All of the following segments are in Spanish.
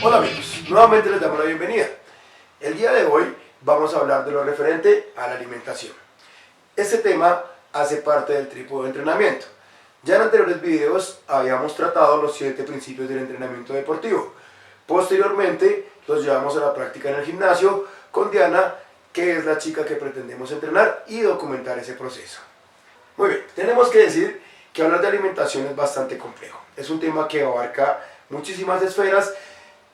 Hola amigos, nuevamente les damos la bienvenida. El día de hoy vamos a hablar de lo referente a la alimentación. Este tema hace parte del trípode de entrenamiento. Ya en anteriores videos habíamos tratado los 7 principios del entrenamiento deportivo. Posteriormente los llevamos a la práctica en el gimnasio con Diana, que es la chica que pretendemos entrenar y documentar ese proceso. Muy bien, tenemos que decir que hablar de alimentación es bastante complejo. Es un tema que abarca muchísimas esferas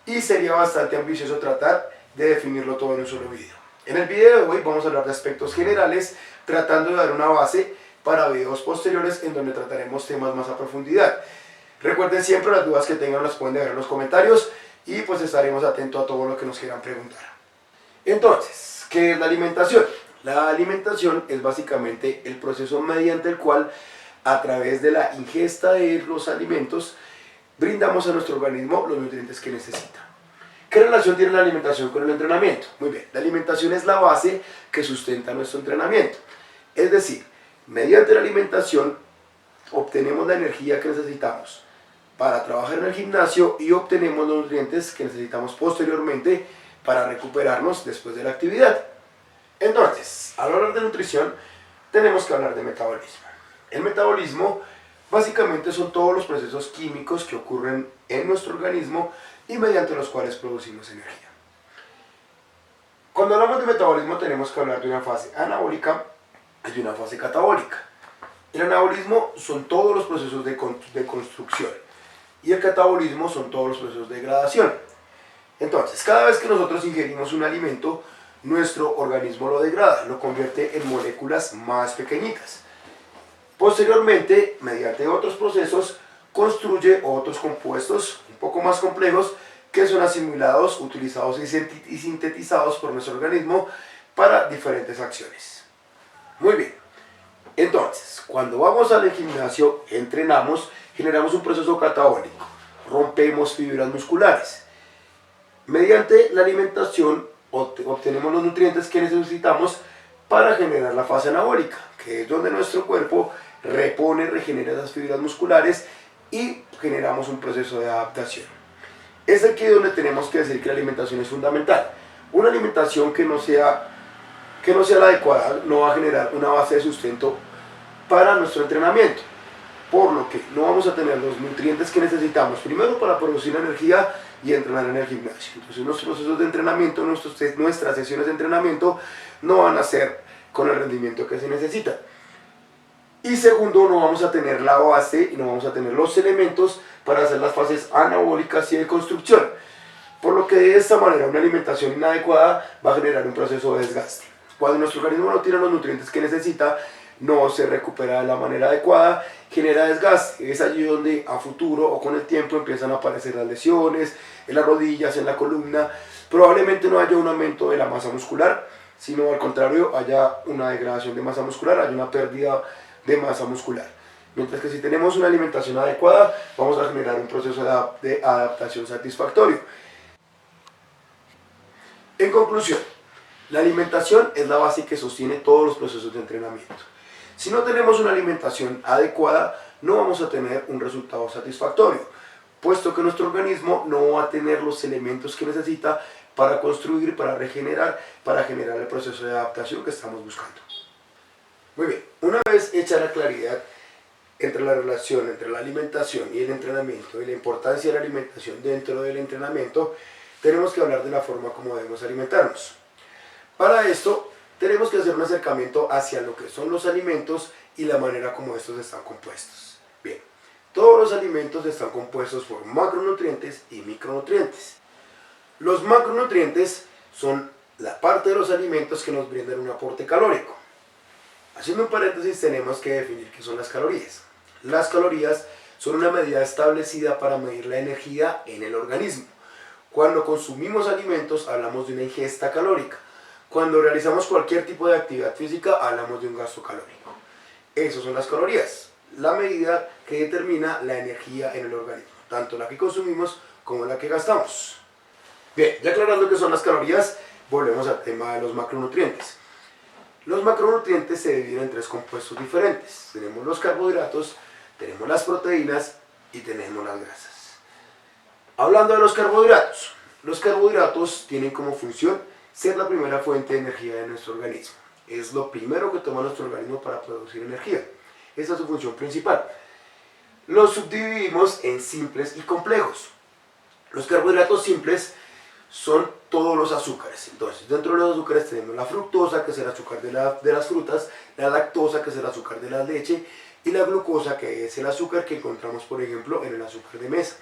y sería bastante ambicioso tratar de definirlo todo en un solo video. En el video de hoy vamos a hablar de aspectos generales, tratando de dar una base para videos posteriores en donde trataremos temas más a profundidad. Recuerden siempre, las dudas que tengan las pueden dejar en los comentarios y pues estaremos atentos a todo lo que nos quieran preguntar. Entonces, ¿qué es la alimentación? La alimentación es básicamente el proceso mediante el cual, a través de la ingesta de los alimentos, brindamos a nuestro organismo los nutrientes que necesita. ¿Qué relación tiene la alimentación con el entrenamiento? Muy bien, la alimentación es la base que sustenta nuestro entrenamiento. Es decir, mediante la alimentación obtenemos la energía que necesitamos para trabajar en el gimnasio y obtenemos los nutrientes que necesitamos posteriormente para recuperarnos después de la actividad. Entonces, al hablar de nutrición, tenemos que hablar de metabolismo. El metabolismo básicamente son todos los procesos químicos que ocurren en nuestro organismo y mediante los cuales producimos energía. Cuando hablamos de metabolismo tenemos que hablar de una fase anabólica y de una fase catabólica. El anabolismo son todos los procesos de construcción y el catabolismo son todos los procesos de degradación. Entonces, cada vez que nosotros ingerimos un alimento, nuestro organismo lo degrada, lo convierte en moléculas más pequeñitas. Posteriormente, mediante otros procesos, construye otros compuestos un poco más complejos que son asimilados, utilizados y sintetizados por nuestro organismo para diferentes acciones. Muy bien, entonces, cuando vamos al gimnasio, entrenamos, generamos un proceso catabólico, rompemos fibras musculares. Mediante la alimentación obtenemos los nutrientes que necesitamos para generar la fase anabólica, que es donde nuestro cuerpo repone, regenera esas fibras musculares y generamos un proceso de adaptación. Es aquí donde tenemos que decir que la alimentación es fundamental. Una alimentación que no sea la adecuada no va a generar una base de sustento para nuestro entrenamiento, por lo que no vamos a tener los nutrientes que necesitamos primero para producir energía y entrenar en el gimnasio. Entonces nuestros procesos de entrenamiento, nuestras sesiones de entrenamiento no van a ser con el rendimiento que se necesita. Y segundo, no vamos a tener la base y no vamos a tener los elementos para hacer las fases anabólicas y de construcción. Por lo que de esta manera una alimentación inadecuada va a generar un proceso de desgaste. Cuando nuestro organismo no tiene los nutrientes que necesita, no se recupera de la manera adecuada, genera desgaste. Es allí donde a futuro o con el tiempo empiezan a aparecer las lesiones, en las rodillas, en la columna. Probablemente no haya un aumento de la masa muscular, sino al contrario, haya una degradación de masa muscular, haya una pérdida de masa muscular. Mientras que si tenemos una alimentación adecuada, vamos a generar un proceso de adaptación satisfactorio. En conclusión, la alimentación es la base que sostiene todos los procesos de entrenamiento. Si no tenemos una alimentación adecuada, no vamos a tener un resultado satisfactorio, puesto que nuestro organismo no va a tener los elementos que necesita para construir, para regenerar, para generar el proceso de adaptación que estamos buscando. Muy bien, una vez hecha la claridad entre la relación entre la alimentación y el entrenamiento y la importancia de la alimentación dentro del entrenamiento, tenemos que hablar de la forma como debemos alimentarnos. Para esto, tenemos que hacer un acercamiento hacia lo que son los alimentos y la manera como estos están compuestos. Bien, todos los alimentos están compuestos por macronutrientes y micronutrientes. Los macronutrientes son la parte de los alimentos que nos brindan un aporte calórico. Haciendo un paréntesis, tenemos que definir qué son las calorías. Las calorías son una medida establecida para medir la energía en el organismo. Cuando consumimos alimentos, hablamos de una ingesta calórica. Cuando realizamos cualquier tipo de actividad física, hablamos de un gasto calórico. Esas son las calorías, la medida que determina la energía en el organismo, tanto la que consumimos como la que gastamos. Bien, ya aclarando qué son las calorías, volvemos al tema de los macronutrientes. Los macronutrientes se dividen en tres compuestos diferentes. Tenemos los carbohidratos, tenemos las proteínas y tenemos las grasas. Hablando de los carbohidratos tienen como función ser la primera fuente de energía de nuestro organismo. Es lo primero que toma nuestro organismo para producir energía. Esa es su función principal. Los subdividimos en simples y complejos. Los carbohidratos simples son todos los azúcares. Entonces, dentro de los azúcares tenemos la fructosa, que es el azúcar de las frutas, la lactosa, que es el azúcar de la leche, y la glucosa, que es el azúcar que encontramos, por ejemplo, en el azúcar de mesa.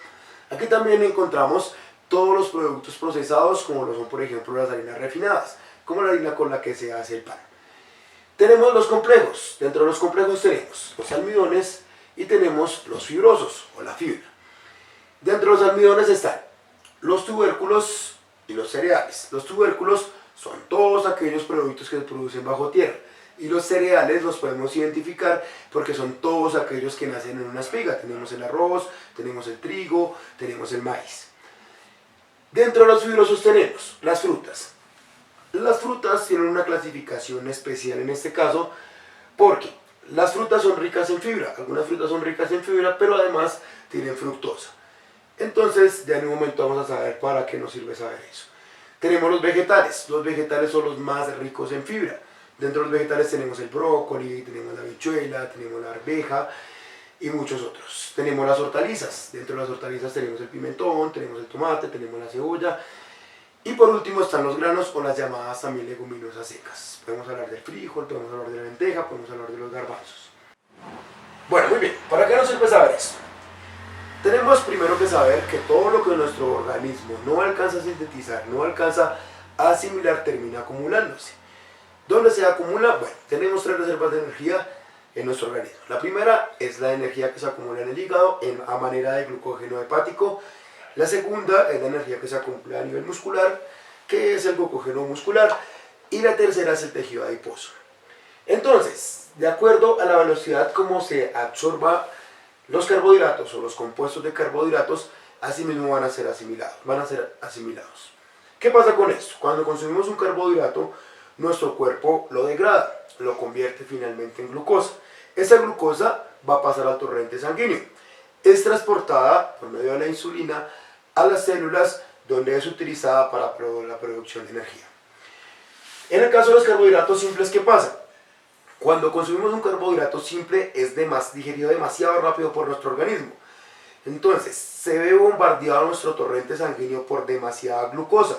Aquí también encontramos todos los productos procesados, como lo son, por ejemplo, las harinas refinadas, como la harina con la que se hace el pan. Tenemos los complejos. Dentro de los complejos tenemos los almidones y tenemos los fibrosos, o la fibra. Dentro de los almidones están los tubérculos y los cereales. Los tubérculos son todos aquellos productos que se producen bajo tierra. Y los cereales los podemos identificar porque son todos aquellos que nacen en una espiga. Tenemos el arroz, tenemos el trigo, tenemos el maíz. Dentro de los fibrosos tenemos las frutas. Las frutas tienen una clasificación especial en este caso porque las frutas son ricas en fibra. Algunas frutas son ricas en fibra, pero además tienen fructosa. Entonces, ya en un momento vamos a saber para qué nos sirve saber eso. Tenemos los vegetales. Los vegetales son los más ricos en fibra. Dentro de los vegetales tenemos el brócoli, tenemos la habichuela, tenemos la arveja y muchos otros. Tenemos las hortalizas. Dentro de las hortalizas tenemos el pimentón, tenemos el tomate, tenemos la cebolla. Y por último están los granos o las llamadas también leguminosas secas. Podemos hablar del frijol, podemos hablar de la lenteja, podemos hablar de los garbanzos. Bueno, muy bien. ¿Para qué nos sirve saber esto? Tenemos primero que saber que todo lo que nuestro organismo no alcanza a sintetizar, no alcanza a asimilar, termina acumulándose. ¿Dónde se acumula? Bueno, tenemos tres reservas de energía en nuestro organismo. La primera es la energía que se acumula en el hígado a manera de glucógeno hepático. La segunda es la energía que se acumula a nivel muscular, que es el glucógeno muscular. Y la tercera es el tejido adiposo. Entonces, de acuerdo a la velocidad como se absorba los carbohidratos o los compuestos de carbohidratos, así mismo van a ser asimilados. ¿Qué pasa con esto? Cuando consumimos un carbohidrato, nuestro cuerpo lo degrada, lo convierte finalmente en glucosa. Esa glucosa va a pasar al torrente sanguíneo. Es transportada por medio de la insulina a las células donde es utilizada para la producción de energía. En el caso de los carbohidratos simples, ¿qué pasa? Cuando consumimos un carbohidrato simple es digerido demasiado rápido por nuestro organismo. Entonces se ve bombardeado nuestro torrente sanguíneo por demasiada glucosa.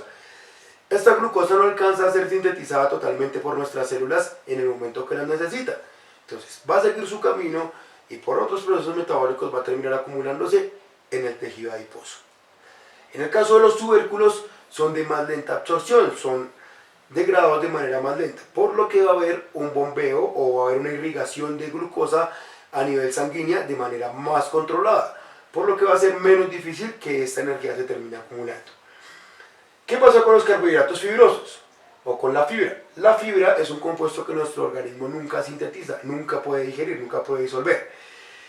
Esta glucosa no alcanza a ser sintetizada totalmente por nuestras células en el momento que las necesita. Entonces va a seguir su camino y por otros procesos metabólicos va a terminar acumulándose en el tejido adiposo. En el caso de los tubérculos son de más lenta absorción, son degradados de manera más lenta, por lo que va a haber un bombeo o va a haber una irrigación de glucosa a nivel sanguínea de manera más controlada, por lo que va a ser menos difícil que esta energía se termine acumulando. ¿Qué pasa con los carbohidratos fibrosos? O con la fibra. La fibra es un compuesto que nuestro organismo nunca sintetiza, nunca puede digerir, nunca puede disolver.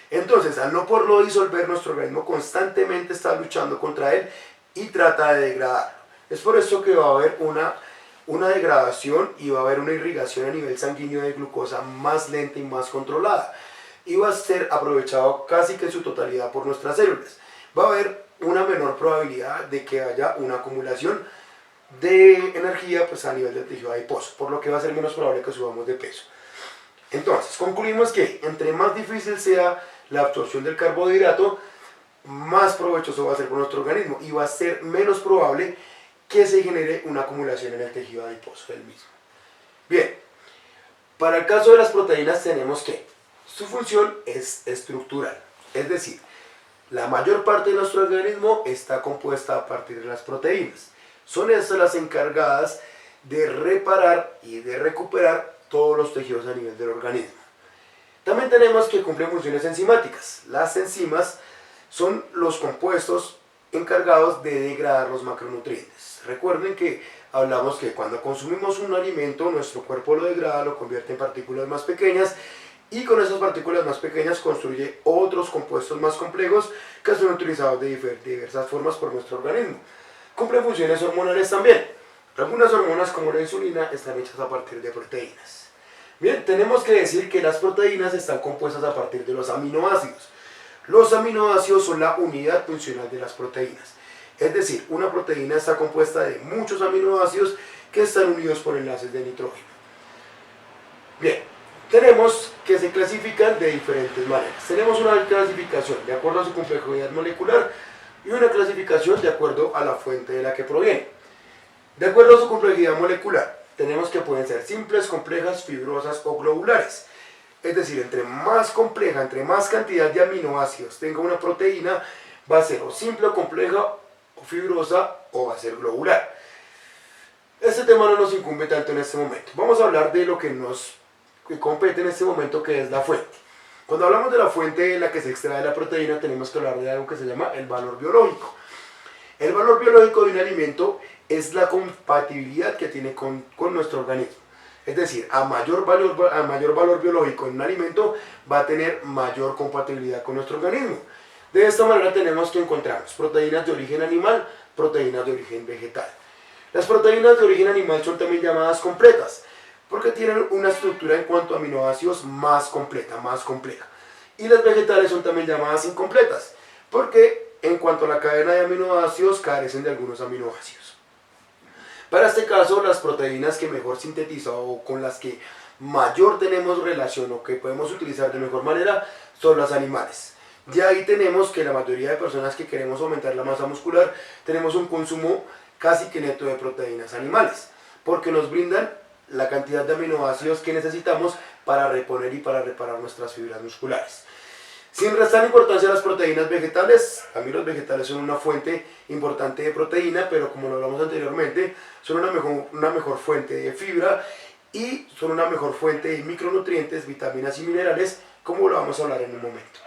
Entonces, al no poderlo disolver, nuestro organismo constantemente está luchando contra él y trata de degradarlo. Es por eso que va a haber una degradación y va a haber una irrigación a nivel sanguíneo de glucosa más lenta y más controlada. Y va a ser aprovechado casi que en su totalidad por nuestras células. Va a haber una menor probabilidad de que haya una acumulación de energía a nivel del tejido adiposo, por lo que va a ser menos probable que subamos de peso. Entonces, concluimos que entre más difícil sea la absorción del carbohidrato, más provechoso va a ser por nuestro organismo y va a ser menos probable que se genere una acumulación en el tejido adiposo del mismo. Bien, para el caso de las proteínas tenemos que su función es estructural, es decir, la mayor parte de nuestro organismo está compuesta a partir de las proteínas. Son estas las encargadas de reparar y de recuperar todos los tejidos a nivel del organismo. También tenemos que cumplen funciones enzimáticas. Las enzimas son los compuestos encargados de degradar los macronutrientes. Recuerden que hablamos que cuando consumimos un alimento, nuestro cuerpo lo degrada, lo convierte en partículas más pequeñas y con esas partículas más pequeñas construye otros compuestos más complejos que son utilizados de diversas formas por nuestro organismo. Cumplen funciones hormonales también. Algunas hormonas como la insulina están hechas a partir de proteínas. Bien, tenemos que decir que las proteínas están compuestas a partir de los aminoácidos. Los aminoácidos son la unidad funcional de las proteínas. Es decir, una proteína está compuesta de muchos aminoácidos que están unidos por enlaces de nitrógeno. Bien, tenemos que se clasifican de diferentes maneras. Tenemos una clasificación de acuerdo a su complejidad molecular y una clasificación de acuerdo a la fuente de la que proviene. De acuerdo a su complejidad molecular, tenemos que pueden ser simples, complejas, fibrosas o globulares. Es decir, entre más compleja, entre más cantidad de aminoácidos tenga una proteína, va a ser o simple o compleja o fibrosa o va a ser globular. Este tema no nos incumbe tanto en este momento. Vamos a hablar de lo que nos compete en este momento, que es la fuente. Cuando hablamos de la fuente de la que se extrae la proteína, tenemos que hablar de algo que se llama el valor biológico. El valor biológico de un alimento es la compatibilidad que tiene con nuestro organismo. Es decir, a mayor valor biológico en un alimento, va a tener mayor compatibilidad con nuestro organismo. De esta manera tenemos que encontrarnos proteínas de origen animal, proteínas de origen vegetal. Las proteínas de origen animal son también llamadas completas, porque tienen una estructura en cuanto a aminoácidos más completa, más compleja. Y las vegetales son también llamadas incompletas, porque en cuanto a la cadena de aminoácidos carecen de algunos aminoácidos. Para este caso, las proteínas que mejor sintetiza o con las que mayor tenemos relación o que podemos utilizar de mejor manera son las animales. De ahí tenemos que la mayoría de personas que queremos aumentar la masa muscular tenemos un consumo casi que neto de proteínas animales, porque nos brindan la cantidad de aminoácidos que necesitamos para reponer y para reparar nuestras fibras musculares. Sin restar importancia a las proteínas vegetales, también los vegetales son una fuente importante de proteína, pero como lo hablamos anteriormente, son una mejor fuente de fibra y son una mejor fuente de micronutrientes, vitaminas y minerales, como lo vamos a hablar en un momento.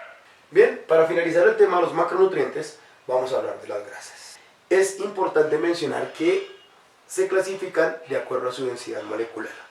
Bien, para finalizar el tema de los macronutrientes, vamos a hablar de las grasas. Es importante mencionar que se clasifican de acuerdo a su densidad molecular.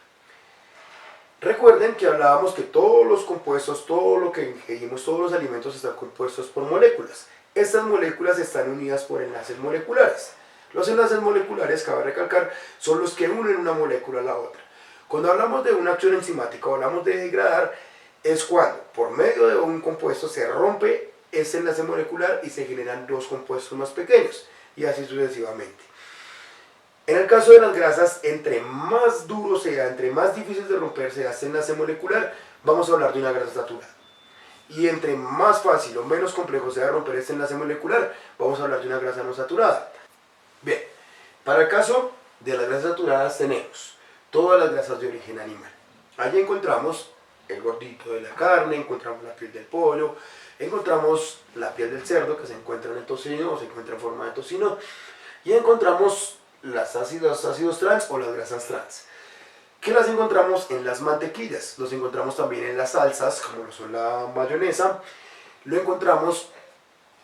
Recuerden que hablábamos que todos los compuestos, todo lo que ingerimos, todos los alimentos están compuestos por moléculas. Estas moléculas están unidas por enlaces moleculares. Los enlaces moleculares, cabe recalcar, son los que unen una molécula a la otra. Cuando hablamos de una acción enzimática o hablamos de degradar, es cuando por medio de un compuesto se rompe ese enlace molecular y se generan dos compuestos más pequeños, y así sucesivamente. En el caso de las grasas, entre más duro sea, entre más difícil de romper sea este enlace molecular, vamos a hablar de una grasa saturada. Y entre más fácil o menos complejo sea romper este enlace molecular, vamos a hablar de una grasa no saturada. Bien, para el caso de las grasas saturadas tenemos todas las grasas de origen animal. Allí encontramos el gordito de la carne, encontramos la piel del pollo, encontramos la piel del cerdo que se encuentra en el tocino o se encuentra en forma de tocino, y encontramos los ácidos trans o las grasas trans, que las encontramos en las mantequillas, los encontramos también en las salsas, como lo son la mayonesa, lo encontramos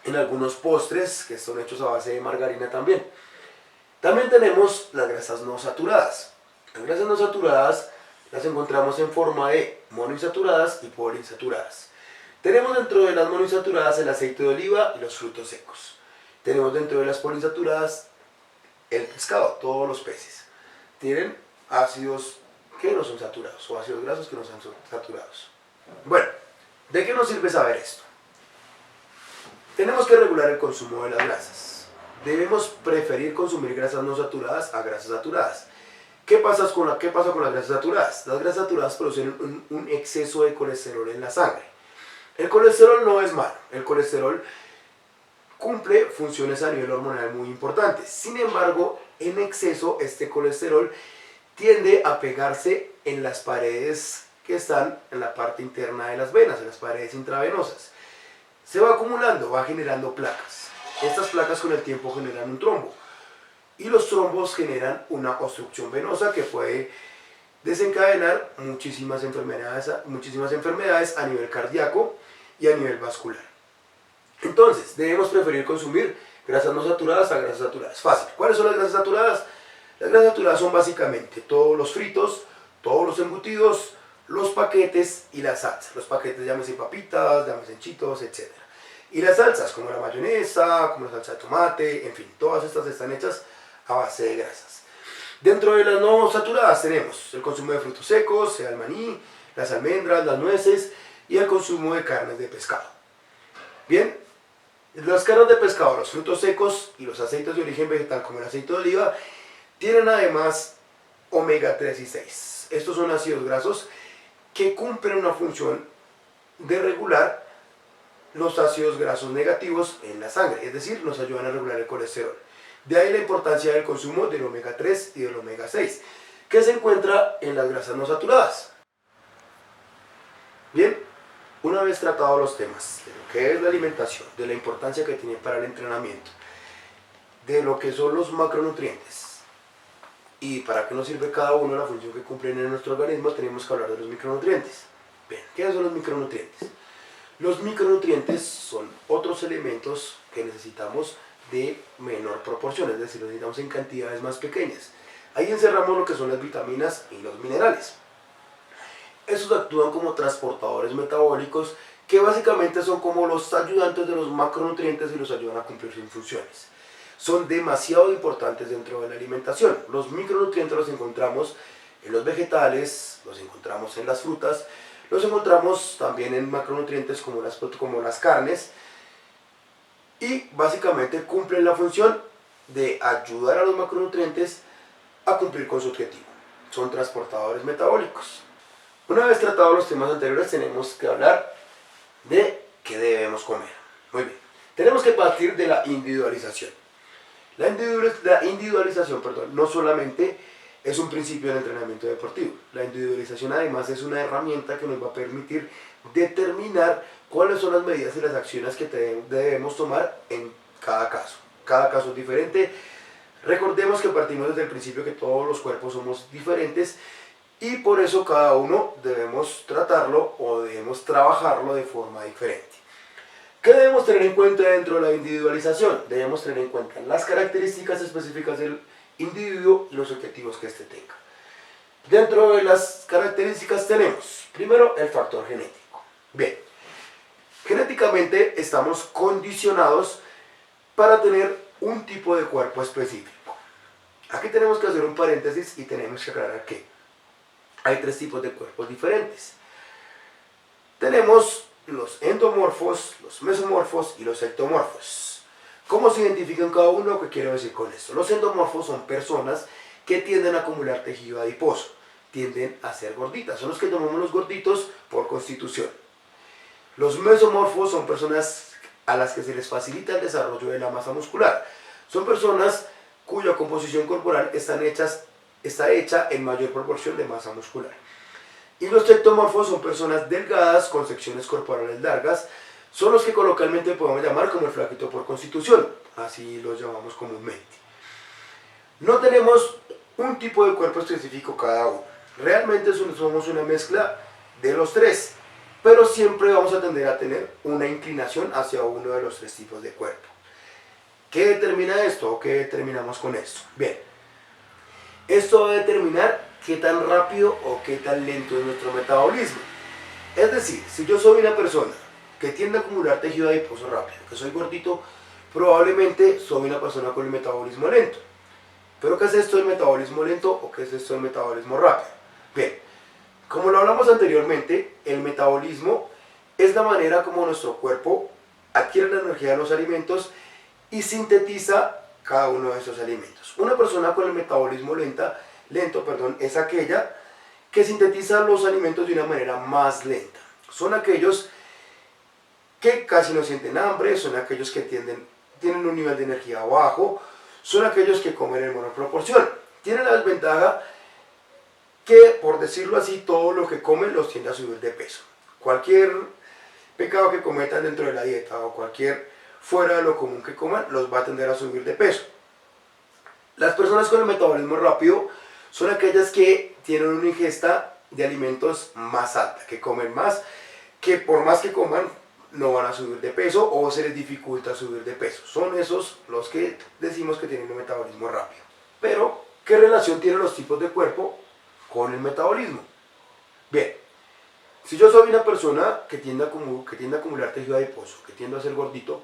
en algunos postres que son hechos a base de margarina también. También tenemos las grasas no saturadas. Las grasas no saturadas las encontramos en forma de monoinsaturadas y poliinsaturadas. Tenemos dentro de las monoinsaturadas el aceite de oliva y los frutos secos. Tenemos dentro de las poliinsaturadas el pescado, todos los peces. Tienen ácidos que no son saturados o ácidos grasos que no son saturados. Bueno, ¿de qué nos sirve saber esto? Tenemos que regular el consumo de las grasas. Debemos preferir consumir grasas no saturadas a grasas saturadas. ¿Qué pasa con las grasas saturadas? Las grasas saturadas producen un exceso de colesterol en la sangre. El colesterol no es malo. El colesterol cumple funciones a nivel hormonal muy importantes. Sin embargo, en exceso, este colesterol tiende a pegarse en las paredes que están en la parte interna de las venas, en las paredes intravenosas. Se va acumulando, va generando placas. Estas placas con el tiempo generan un trombo. Y los trombos generan una obstrucción venosa que puede desencadenar muchísimas enfermedades a nivel cardíaco y a nivel vascular. Entonces, debemos preferir consumir grasas no saturadas a grasas saturadas. Fácil. ¿Cuáles son las grasas saturadas? Las grasas saturadas son básicamente todos los fritos, todos los embutidos, los paquetes y las salsas. Los paquetes, llámese papitas, llámese chitos, etc. Y las salsas, como la mayonesa, como la salsa de tomate, en fin, todas estas están hechas a base de grasas. Dentro de las no saturadas tenemos el consumo de frutos secos, sea el maní, las almendras, las nueces y el consumo de carnes de pescado. Bien, las carnes de pescado, los frutos secos y los aceites de origen vegetal como el aceite de oliva tienen además omega 3 y 6. Estos son ácidos grasos que cumplen una función de regular los ácidos grasos negativos en la sangre, es decir, nos ayudan a regular el colesterol. De ahí la importancia del consumo del omega 3 y del omega 6, que se encuentra en las grasas no saturadas. Bien, una vez tratados los temas de lo que es la alimentación, de la importancia que tiene para el entrenamiento, de lo que son los macronutrientes y para qué nos sirve cada uno, la función que cumplen en nuestro organismo, tenemos que hablar de los micronutrientes. Bien, ¿qué son los micronutrientes? Los micronutrientes son otros elementos que necesitamos de menor proporción, es decir, los necesitamos en cantidades más pequeñas. Ahí encerramos lo que son las vitaminas y los minerales. Estos actúan como transportadores metabólicos que básicamente son como los ayudantes de los macronutrientes y los ayudan a cumplir sus funciones. Son demasiado importantes dentro de la alimentación. Los micronutrientes los encontramos en los vegetales, los encontramos en las frutas, los encontramos también en macronutrientes como las carnes, y básicamente cumplen la función de ayudar a los macronutrientes a cumplir con su objetivo. Son transportadores metabólicos. Una vez tratados los temas anteriores, tenemos que hablar de qué debemos comer. Muy bien, tenemos que partir de la individualización. La individualización, no solamente es un principio del entrenamiento deportivo. La individualización además es una herramienta que nos va a permitir determinar cuáles son las medidas y las acciones que debemos tomar en cada caso. Cada caso es diferente. Recordemos que partimos desde el principio que todos los cuerpos somos diferentes y por eso cada uno debemos tratarlo o debemos trabajarlo de forma diferente. ¿Qué debemos tener en cuenta dentro de la individualización? Debemos tener en cuenta las características específicas del individuo y los objetivos que éste tenga. Dentro de las características tenemos, primero, el factor genético. Bien, genéticamente estamos condicionados para tener un tipo de cuerpo específico. Aquí tenemos que hacer un paréntesis y tenemos que aclarar que hay tres tipos de cuerpos diferentes. Tenemos los endomorfos, los mesomorfos y los ectomorfos. ¿Cómo se identifican cada uno? ¿Qué quiero decir con esto? Los endomorfos son personas que tienden a acumular tejido adiposo, tienden a ser gorditas, son los que llamamos los gorditos por constitución. Los mesomorfos son personas a las que se les facilita el desarrollo de la masa muscular. Son personas cuya composición corporal está hecha en mayor proporción de masa muscular. Y los ectomorfos son personas delgadas con secciones corporales largas, son los que coloquialmente podemos llamar como el flaquito por constitución, así los llamamos comúnmente. No tenemos un tipo de cuerpo específico cada uno, realmente somos una mezcla de los tres, pero siempre vamos a tender a tener una inclinación hacia uno de los tres tipos de cuerpo. ¿Qué determina esto o qué determinamos con esto? Bien, esto va a determinar qué tan rápido o qué tan lento es nuestro metabolismo. Es decir, si yo soy una persona que tiende a acumular tejido adiposo rápido, que soy gordito, probablemente soy una persona con el metabolismo lento. ¿Pero qué es esto del metabolismo lento o qué es esto del metabolismo rápido? Bien, como lo hablamos anteriormente, el metabolismo es la manera como nuestro cuerpo adquiere la energía de los alimentos y sintetiza cada uno de esos alimentos. Una persona con el metabolismo lento, es aquella que sintetiza los alimentos de una manera más lenta. Son aquellos que casi no sienten hambre, son aquellos que tienen un nivel de energía bajo, son aquellos que comen en menor proporción. Tienen la desventaja que, por decirlo así, todo lo que comen los tiende a subir de peso. Cualquier pecado que cometan dentro de la dieta o cualquier fuera de lo común que coman, los va a tender a subir de peso. Las personas con el metabolismo rápido son aquellas que tienen una ingesta de alimentos más alta, que comen más, que por más que coman no van a subir de peso o se les dificulta subir de peso. Son esos los que decimos que tienen un metabolismo rápido. Pero, ¿qué relación tienen los tipos de cuerpo con el metabolismo? Bien, si yo soy una persona que tiende a acumular tejido adiposo, que tiende a ser gordito,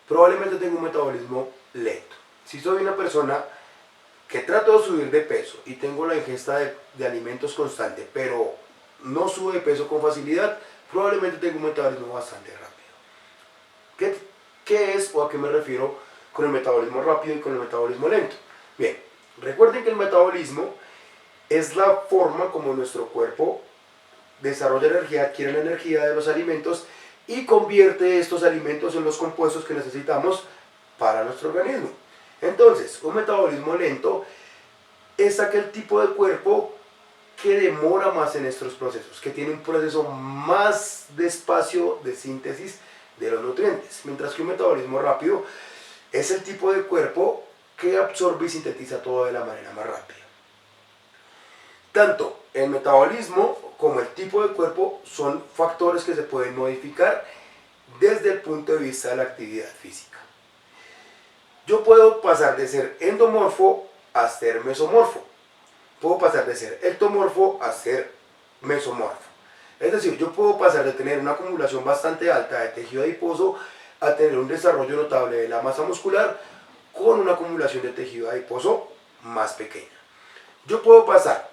probablemente tengo un metabolismo lento. Si soy una persona que trato de subir de peso y tengo la ingesta de alimentos constante, pero no sube de peso con facilidad, probablemente tengo un metabolismo bastante rápido. ¿Qué es o a qué me refiero con el metabolismo rápido y con el metabolismo lento? Bien, recuerden que el metabolismo es la forma como nuestro cuerpo desarrolla energía, adquiere la energía de los alimentos y convierte estos alimentos en los compuestos que necesitamos para nuestro organismo. Entonces, un metabolismo lento es aquel tipo de cuerpo que demora más en estos procesos, que tiene un proceso más despacio de síntesis de los nutrientes, mientras que un metabolismo rápido es el tipo de cuerpo que absorbe y sintetiza todo de la manera más rápida. Tanto el metabolismo como el tipo de cuerpo son factores que se pueden modificar desde el punto de vista de la actividad física. Yo puedo pasar de ser endomorfo a ser mesomorfo. Puedo pasar de ser ectomorfo a ser mesomorfo. Es decir, yo puedo pasar de tener una acumulación bastante alta de tejido adiposo a tener un desarrollo notable de la masa muscular con una acumulación de tejido adiposo más pequeña. Yo puedo pasar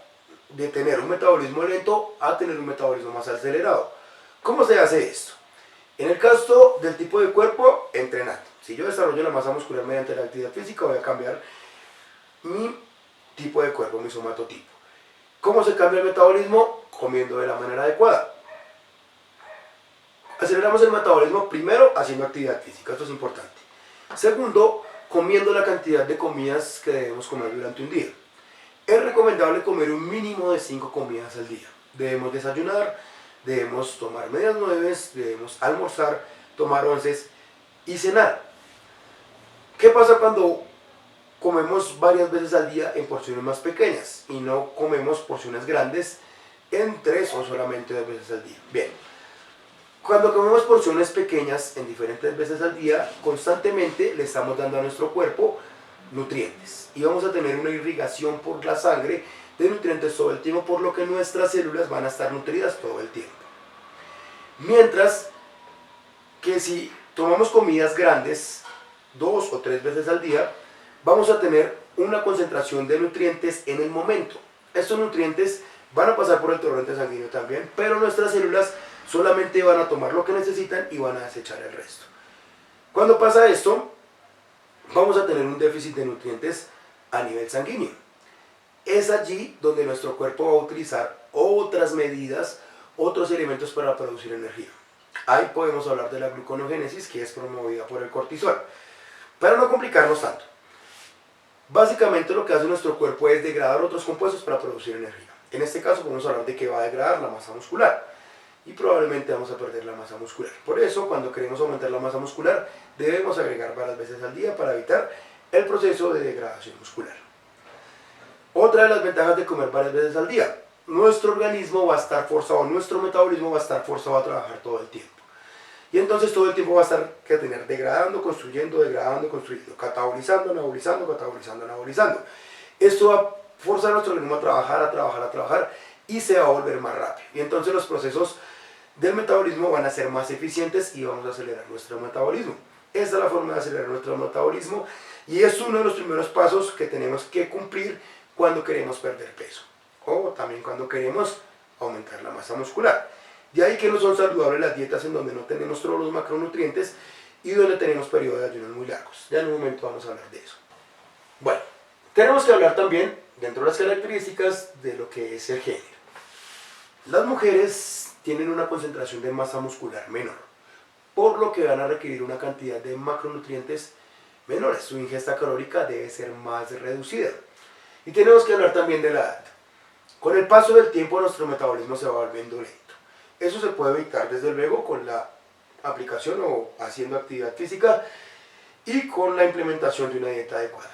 de tener un metabolismo lento a tener un metabolismo más acelerado. ¿Cómo se hace esto? En el caso del tipo de cuerpo, entrenando. Si yo desarrollo la masa muscular mediante la actividad física, voy a cambiar mi tipo de cuerpo, mi somatotipo. ¿Cómo se cambia el metabolismo? Comiendo de la manera adecuada. Aceleramos el metabolismo primero haciendo actividad física, esto es importante. Segundo, comiendo la cantidad de comidas que debemos comer durante un día. Es recomendable comer un mínimo de 5 comidas al día. Debemos desayunar, debemos tomar medias nueves, debemos almorzar, tomar onces y cenar. ¿Qué pasa cuando comemos varias veces al día en porciones más pequeñas y no comemos porciones grandes en 3 o solamente 2 veces al día? Bien, cuando comemos porciones pequeñas en diferentes veces al día, constantemente le estamos dando a nuestro cuerpo nutrientes y vamos a tener una irrigación por la sangre de nutrientes todo el tiempo, por lo que nuestras células van a estar nutridas todo el tiempo. Mientras que si tomamos comidas grandes 2 o 3 veces al día, vamos a tener una concentración de nutrientes en el momento. Estos nutrientes van a pasar por el torrente sanguíneo también, pero nuestras células solamente van a tomar lo que necesitan y van a desechar el resto. Cuando pasa esto, vamos a tener un déficit de nutrientes a nivel sanguíneo. Es allí donde nuestro cuerpo va a utilizar otras medidas, otros elementos para producir energía. Ahí podemos hablar de la gluconogénesis, que es promovida por el cortisol. Para no complicarnos tanto, básicamente lo que hace nuestro cuerpo es degradar otros compuestos para producir energía. En este caso podemos hablar de que va a degradar la masa muscular y probablemente vamos a perder la masa muscular. Por eso, cuando queremos aumentar la masa muscular, debemos agregar varias veces al día para evitar el proceso de degradación muscular. Otra de las ventajas de comer varias veces al día: nuestro organismo va a estar forzado, nuestro metabolismo va a estar forzado a trabajar todo el tiempo. Y entonces todo el tiempo va a estar degradando, construyendo, catabolizando, anabolizando, catabolizando, anabolizando. Esto va a forzar a nuestro organismo a trabajar y se va a volver más rápido. Y entonces los procesos del metabolismo van a ser más eficientes y vamos a acelerar nuestro metabolismo. Esta es la forma de acelerar nuestro metabolismo y es uno de los primeros pasos que tenemos que cumplir cuando queremos perder peso o también cuando queremos aumentar la masa muscular. De ahí que no son saludables las dietas en donde no tenemos todos los macronutrientes y donde tenemos periodos de ayunos muy largos. Ya en un momento vamos a hablar de eso. Bueno, tenemos que hablar también, dentro de las características, de lo que es el género. Las mujeres tienen una concentración de masa muscular menor, por lo que van a requerir una cantidad de macronutrientes menores. Su ingesta calórica debe ser más reducida. Y tenemos que hablar también de la edad. Con el paso del tiempo nuestro metabolismo se va volviendo lento. Eso se puede evitar desde luego con la aplicación o haciendo actividad física y con la implementación de una dieta adecuada.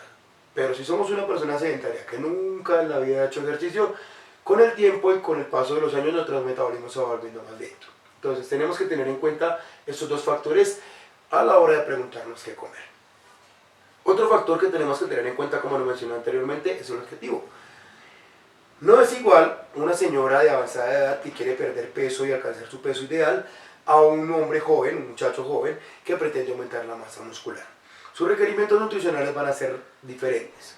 Pero si somos una persona sedentaria que nunca en la vida ha hecho ejercicio, con el tiempo y con el paso de los años nuestro metabolismo se va volviendo más lento. Entonces tenemos que tener en cuenta estos dos factores a la hora de preguntarnos qué comer. Otro factor que tenemos que tener en cuenta, como lo mencioné anteriormente, es el objetivo. No es igual una señora de avanzada edad que quiere perder peso y alcanzar su peso ideal a un hombre joven, un muchacho joven que pretende aumentar la masa muscular. Sus requerimientos nutricionales van a ser diferentes.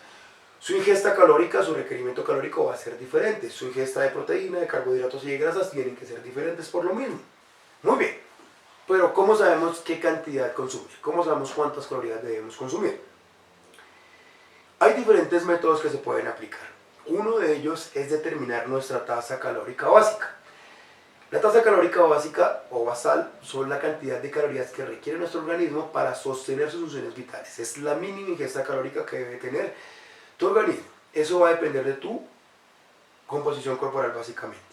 Su ingesta calórica, su requerimiento calórico va a ser diferente. Su ingesta de proteína, de carbohidratos y de grasas tienen que ser diferentes por lo mismo. Muy bien, pero ¿cómo sabemos qué cantidad consumir? ¿Cómo sabemos cuántas calorías debemos consumir? Hay diferentes métodos que se pueden aplicar. Uno de ellos es determinar nuestra tasa calórica básica. La tasa calórica básica o basal son la cantidad de calorías que requiere nuestro organismo para sostener sus funciones vitales. Es la mínima ingesta calórica que debe tener tu organismo. Eso va a depender de tu composición corporal básicamente.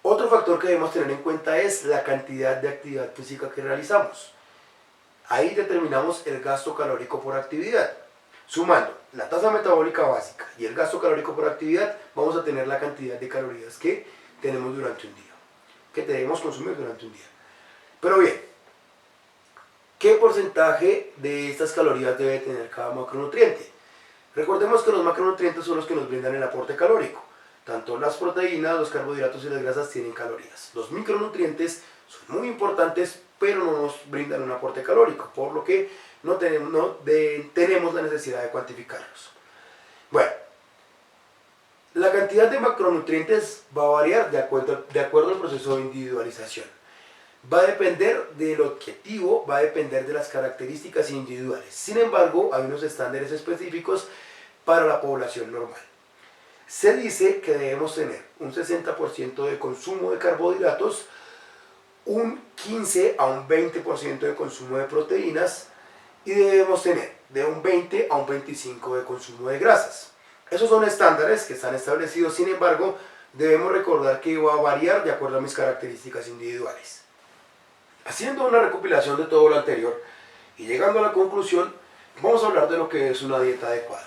Otro factor que debemos tener en cuenta es la cantidad de actividad física que realizamos. Ahí determinamos el gasto calórico por actividad. Sumando la tasa metabólica básica y el gasto calórico por actividad, vamos a tener la cantidad de calorías que tenemos durante un día, que debemos consumir durante un día. Pero bien, ¿qué porcentaje de estas calorías debe tener cada macronutriente? Recordemos que los macronutrientes son los que nos brindan el aporte calórico. Tanto las proteínas, los carbohidratos y las grasas tienen calorías. Los micronutrientes son muy importantes, pero no nos brindan un aporte calórico, por lo que no tenemos la necesidad de cuantificarlos. Bueno, la cantidad de macronutrientes va a variar de acuerdo al proceso de individualización. Va a depender del objetivo, va a depender de las características individuales. Sin embargo, hay unos estándares específicos para la población normal. Se dice que debemos tener un 60% de consumo de carbohidratos, un 15 a un 20% de consumo de proteínas y debemos tener de un 20 a un 25% de consumo de grasas. Esos son estándares que están establecidos, sin embargo, debemos recordar que va a variar de acuerdo a mis características individuales. Haciendo una recopilación de todo lo anterior y llegando a la conclusión, vamos a hablar de lo que es una dieta adecuada.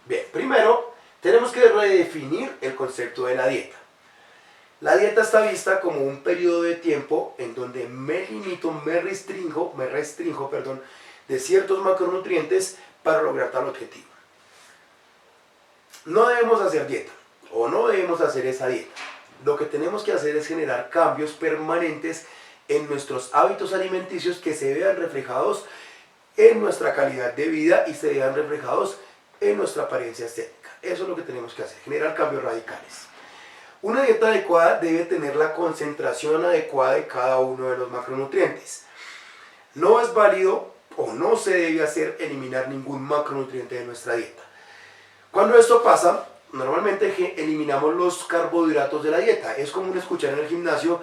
Bien, primero tenemos que redefinir el concepto de la dieta. La dieta está vista como un periodo de tiempo en donde me restringo de ciertos macronutrientes para lograr tal objetivo. No debemos hacer dieta o no debemos hacer esa dieta. Lo que tenemos que hacer es generar cambios permanentes en nuestros hábitos alimenticios que se vean reflejados en nuestra calidad de vida y se vean reflejados en nuestra apariencia estética. Eso es lo que tenemos que hacer, generar cambios radicales. Una dieta adecuada debe tener la concentración adecuada de cada uno de los macronutrientes. No es válido o no se debe hacer eliminar ningún macronutriente de nuestra dieta. Cuando esto pasa, normalmente eliminamos los carbohidratos de la dieta. Es común escuchar en el gimnasio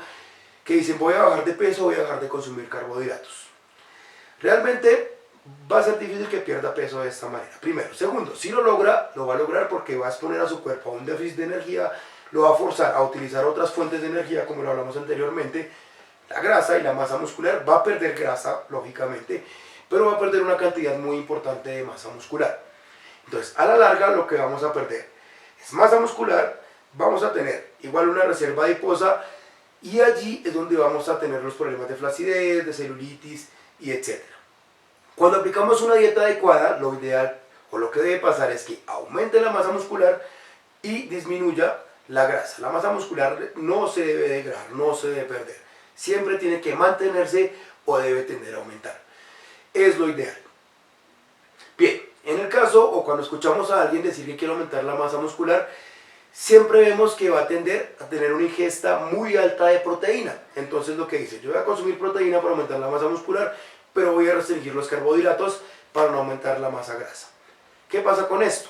que dicen voy a bajar de peso, voy a dejar de consumir carbohidratos. Realmente va a ser difícil que pierda peso de esta manera. Primero. Segundo, si lo logra, lo va a lograr porque va a exponer a su cuerpo a un déficit de energía, lo va a forzar a utilizar otras fuentes de energía, como lo hablamos anteriormente, la grasa y la masa muscular. Va a perder grasa, lógicamente, pero va a perder una cantidad muy importante de masa muscular. Entonces, a la larga, lo que vamos a perder es masa muscular, vamos a tener igual una reserva adiposa y allí es donde vamos a tener los problemas de flacidez, de celulitis y etc. Cuando aplicamos una dieta adecuada, lo ideal o lo que debe pasar es que aumente la masa muscular y disminuya la grasa. La masa muscular no se debe degradar, no se debe perder. Siempre tiene que mantenerse o debe tender a aumentar. Es lo ideal. Bien, en el caso o cuando escuchamos a alguien decir que quiere aumentar la masa muscular, siempre vemos que va a tender a tener una ingesta muy alta de proteína. Entonces lo que dice, yo voy a consumir proteína para aumentar la masa muscular, pero voy a restringir los carbohidratos para no aumentar la masa grasa. ¿Qué pasa con esto?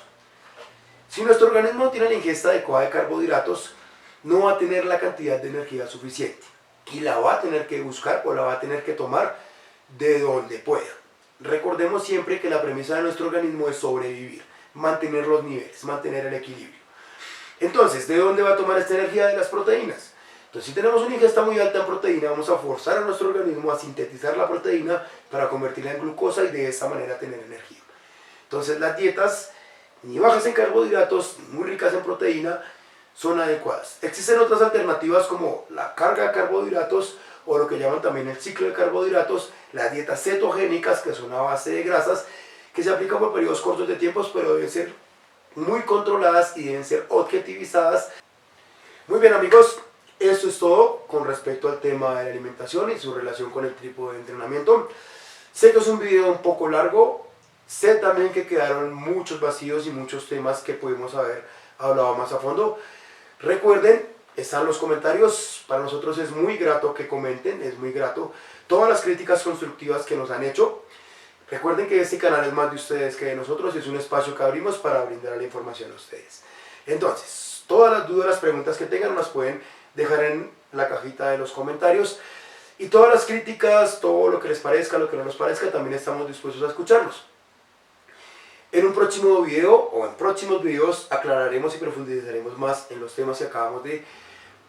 Si nuestro organismo no tiene la ingesta adecuada de carbohidratos, no va a tener la cantidad de energía suficiente y la va a tener que buscar o la va a tener que tomar de donde pueda. Recordemos siempre que la premisa de nuestro organismo es sobrevivir, mantener los niveles, mantener el equilibrio. Entonces, ¿de dónde va a tomar esta energía? De las proteínas. Entonces, si tenemos una ingesta muy alta en proteína, vamos a forzar a nuestro organismo a sintetizar la proteína para convertirla en glucosa y de esa manera tener energía. Entonces, las dietas ni bajas en carbohidratos, ni muy ricas en proteína, son adecuadas. Existen otras alternativas como la carga de carbohidratos o lo que llaman también el ciclo de carbohidratos, las dietas cetogénicas, que son a base de grasas, que se aplican por periodos cortos de tiempos, pero deben ser muy controladas y deben ser objetivizadas. Muy bien, amigos, esto es todo con respecto al tema de la alimentación y su relación con el tipo de entrenamiento. Sé que es un video un poco largo, Sé también que quedaron muchos vacíos y muchos temas que pudimos haber hablado más a fondo. Recuerden, están los comentarios. Para nosotros es muy grato que comenten, es muy grato todas las críticas constructivas que nos han hecho. Recuerden que este canal es más de ustedes que de nosotros, es un espacio que abrimos para brindar la información a ustedes. Entonces, todas las dudas, las preguntas que tengan, las pueden dejar en la cajita de los comentarios. Y todas las críticas, todo lo que les parezca, lo que no nos parezca, también estamos dispuestos a escucharlos. En un próximo video o en próximos videos aclararemos y profundizaremos más en los temas que acabamos de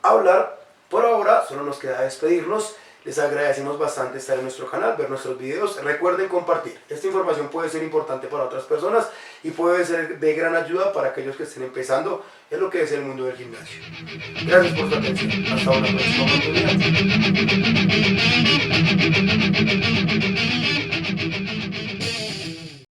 hablar. Por ahora solo nos queda despedirnos. Les agradecemos bastante estar en nuestro canal, ver nuestros videos. Recuerden compartir. Esta información puede ser importante para otras personas y puede ser de gran ayuda para aquellos que estén empezando en lo que es el mundo del gimnasio. Gracias por su atención. Hasta una próxima oportunidad.